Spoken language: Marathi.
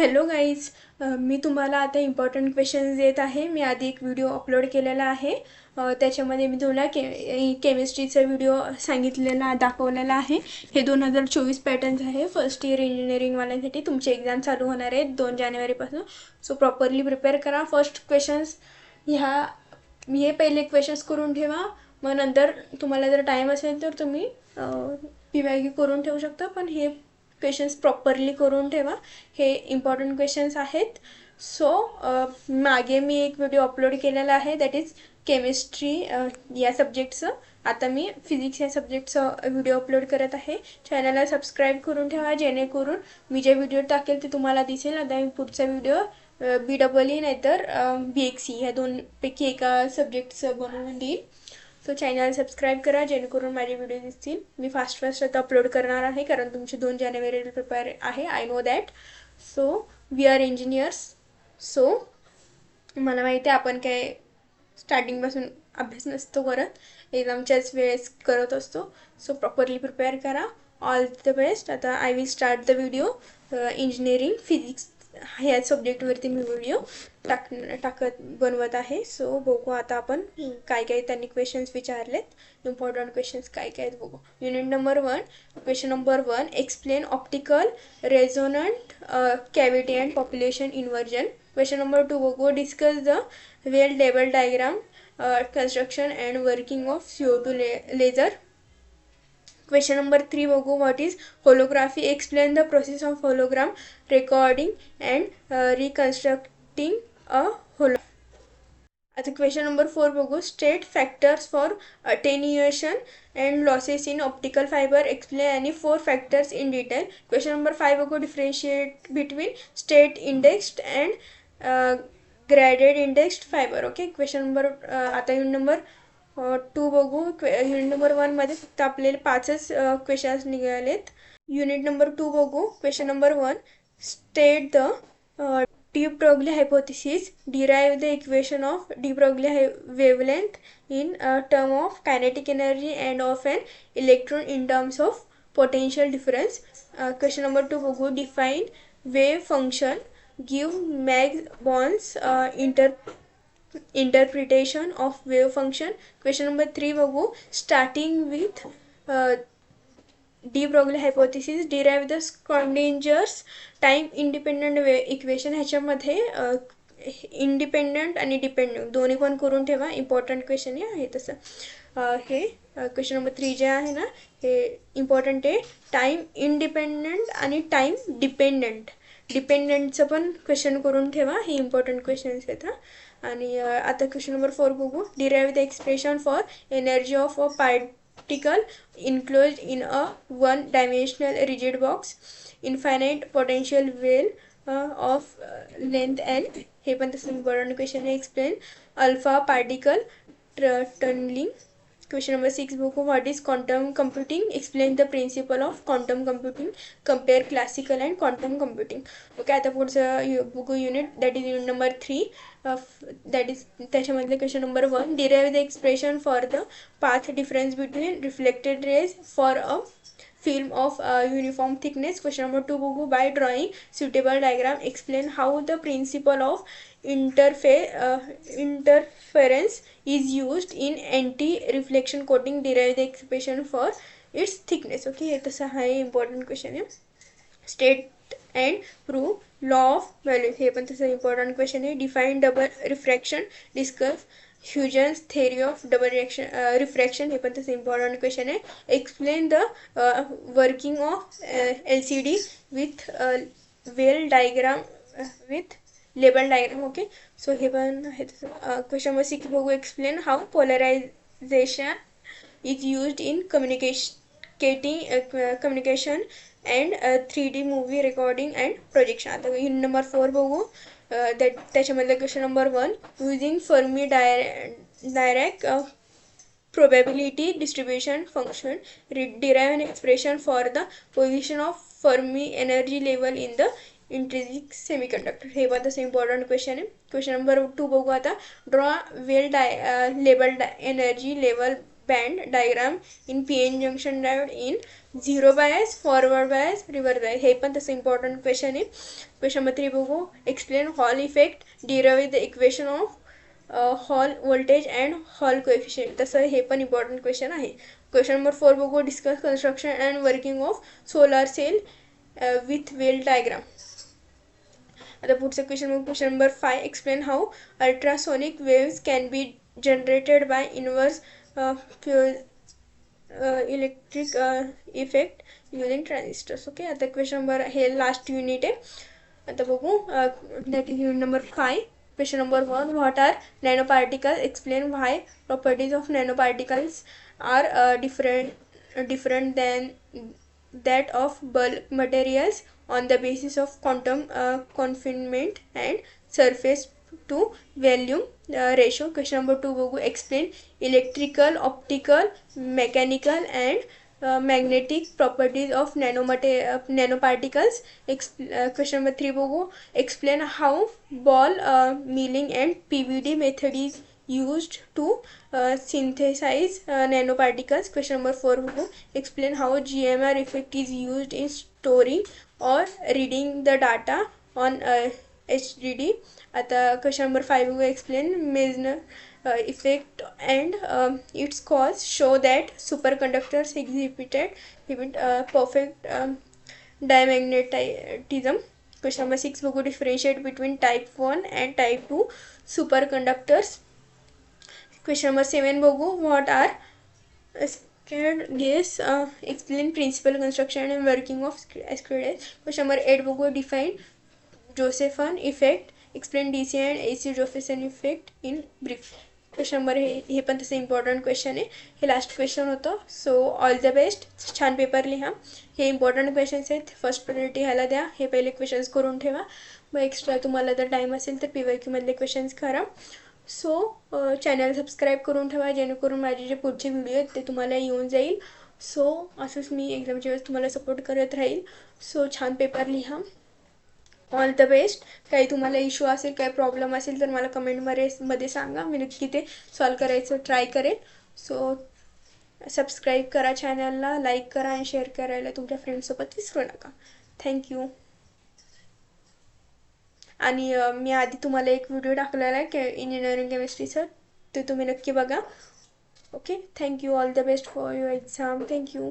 हॅलो गाईज, मी तुम्हाला आता इम्पॉर्टंट क्वेश्चन्स देत आहे. मी आधी एक व्हिडिओ अपलोड केलेला आहे. त्याच्यामध्ये मी तुम्हाला केमिस्ट्रीचा व्हिडिओ दाखवलेला आहे. हे 2024 पॅटर्न्स आहे. फर्स्ट इयर इंजिनिअरिंगवाल्यांसाठी तुमचे एक्झाम चालू होणार आहेत 2 जानेवारीपासून. सो प्रॉपरली प्रिपेअर करा. फर्स्ट क्वेश्चन्स हे पहिले क्वेश्चन्स करून ठेवा. मग नंतर तुम्हाला जर टाईम असेल तर तुम्ही PYQ करून ठेवू शकता, पण हे क्वेश्चन्स प्रॉपरली करून ठेवा. हे इम्पॉर्टंट क्वेश्चन्स आहेत. सो मागे मी एक व्हिडिओ अपलोड केलेला आहे, दॅट इज केमिस्ट्री या सब्जेक्टचं. आता मी फिजिक्स या सब्जेक्टचं व्हिडिओ अपलोड करत आहे. चॅनलला सबस्क्राईब करून ठेवा, जेणेकरून मी जे व्हिडिओ टाकेल ते तुम्हाला दिसेल. आता मी पुढचा व्हिडिओ BEE नाहीतर BXC ह्या दोनपैकी एका सब्जेक्टचं बनवून देईल. सो चॅनल सबस्क्राईब करा, जेणेकरून माझे व्हिडिओ दिसतील. मी फास्ट आता अपलोड करणार आहे, कारण तुमचे 2 जानेवारीला पेपर आहे. I know that. So we are engineers. So मला माहिती आहे आपण काय स्टार्टिंगपासून अभ्यास नसतो करत, एक्झामच्याच वेळेस करत असतो. सो प्रॉपरली प्रिपेअर करा. All the best. आता I will start the video. Engineering physics ह्या सब्जेक्टवरती मी व्हिडिओ बनवत आहे. सो बघू आता आपण काय काय त्यांनी क्वेश्चन्स विचारलेत, इम्पॉर्टंट क्वेश्चन्स काय काय आहेत बघू. Unit number 1, question number 1, explain optical resonant cavity and population inversion. Question number 2 बघू, discuss the well label diagram construction and working of CO2 laser. Question number 3 बघू, what is holography? Explain the process of hologram recording and reconstructing a hologram. आता क्वेश्चन नंबर 4 बघू, state factors for attenuation and losses in optical fiber. Explain any 4 factors in detail. Question number 5 बघू, differentiate between state indexed and graded indexed fiber. Okay, question number आता युनिट नंबर 2 बघू. युनिट नंबर 1 मध्ये फक्त आपल्याला 5च क्वेश्चन्स निघालेत. युनिट नंबर 2 बघू. Question number 1, state the de Broglie hypothesis. Derive the equation of de Broglie wavelength in term of kinetic energy and of an electron in terms of potential difference. Question number 2 बघू, define wave function. Give Max-Born's interpretation of wave function. Question number 3 बघू, starting with de Broglie hypothesis, derive the Schrodinger's time independent equation. ह्याच्यामध्ये इंडिपेंडंट आणि डिपेंडंट दोन्ही पण करून ठेवा. इम्पॉर्टंट क्वेश्चन आहे तसं. हे क्वेश्चन नंबर 3 जे आहे ना, हे इम्पॉर्टंट आहे. टाईम इंडिपेंडंट आणि टाईम डिपेंडंटचं पण क्वेश्चन करून ठेवा. हे इम्पॉर्टंट क्वेश्चन्स आहेत. आणि आता क्वेश्चन नंबर 4 बघू, derive the expression for energy of a particle enclosed in a one-dimensional rigid box. Infinite potential well of length L. हे पण तसं इम्पॉर्टंट क्वेश्चन आहे. Explain alpha particle tunnelling. Question number 6 बघू, what is quantum computing? Explain the principle of quantum computing. Compare classical and quantum computing. Okay, आता पुढचं बघू unit, that is unit number 3. That is त्याच्यामधले question number 1, derive the expression for the path difference between reflected rays for a film of uniform thickness. Question number 2 बघू, by drawing suitable diagram explain how the principle of interference is used in anti-reflection coating. Derive the expression for its thickness. Okay, हे तसं हा इम्पॉर्टंट क्वेश्चन आहे. State and prove law of value. हे पण तसं इम्पॉर्टंट क्वेश्चन आहे. Define double refraction. Discuss Huygens theory of double refraction. हे पण तसं इम्पॉर्टंट क्वेश्चन आहे. Explain the working of LCD with well diagram with label diagram. Okay, so हे पण आहे तसं. क्वेश्चन नंबर 6 बघू, explain how polarization is used in communication and 3D movie recording and projection. आता युनिट नंबर 4 बघू. त्याच्यामधलं question number 1, using Fermi direct probability distribution function, derive an expression for the position of Fermi energy level in the intrinsic semiconductor. हे पण तसं इम्पॉर्टंट क्वेश्चन आहे. क्वेश्चन नंबर 2 बघू आता, draw well label energy level band diagram in PN junction diode in zero bias, forward bias, reverse bias. हे पण तसं important question आहे. Question number 3 बघू. Explain Hall effect. Derive the equation of Hall voltage and Hall coefficient. तसं हे पण important question आहे. Question number 4 बघू. Discuss construction and working of solar cell with wheel diagram. आता पुढचा question number 5. Explain how ultrasonic waves can be generated by inverse electric effect using transistors. Okay, आता question number हे last unit आहे. आता बघू that is unit number 5. Question number 1. What are nanoparticles? Explain why properties of nanoparticles are different than that of bulk materials on the basis of quantum confinement and surface to volume ratio. Question number 2 बघू. Explain electrical, optical, mechanical and magnetic properties of nanoparticles. Question number 3 बघू. Explain how ball milling and PVD method is used to synthesize nanoparticles. Question number 4 बघू. Explain how GMR effect is used in storing or reading the data on HDD. आता question number 5 बघू. Explain Meissner effect and its cause. Show that superconductors exhibit perfect diamagnetism. Question number 6 बघू. Differentiate between type 1 and type 2 superconductors. Question number 7 बघू. What are scared gas? Explain principal construction and working of scared gas. Question number 8 बघू. Define Josephson effect. Explain DC and AC Josephson effect in brief. Question number हे पण तसं important question आहे. हे last question होतं. So all the best. छान पेपर लिहा. हे important questions आहेत. फर्स्ट प्रायोरिटी ह्याला द्या. हे पहिले क्वेश्चन्स करून ठेवा. मग एक्स्ट्रा तुम्हाला जर टाईम असेल तर PYQ मधले क्वेश्चन्स करा. सो चॅनल सबस्क्राईब करून ठेवा जेणेकरून माझे जे पुढचे व्हिडिओ आहेत ते तुम्हाला येऊन जाईल. सो असंच मी एक्झामच्या वेळेस तुम्हाला सपोर्ट करत राहील. सो छान पेपर लिहा. All the best. काही तुम्हाला इश्यू असेल, काही प्रॉब्लेम असेल तर मला कमेंटमध्ये सांगा. मी नक्की ते सॉल्व करायचं ट्राय करेन. सो सबस्क्राईब करा चॅनलला, लाईक करा आणि शेअर करायला तुमच्या फ्रेंड्ससोबत विसरू नका. थँक्यू. आणि मी आधी तुम्हाला एक व्हिडिओ टाकलेला आहे इंजिनिअरिंग केमिस्ट्रीचा, ते तुम्ही नक्की बघा. Okay, thank you. All the best for your exam. Thank you.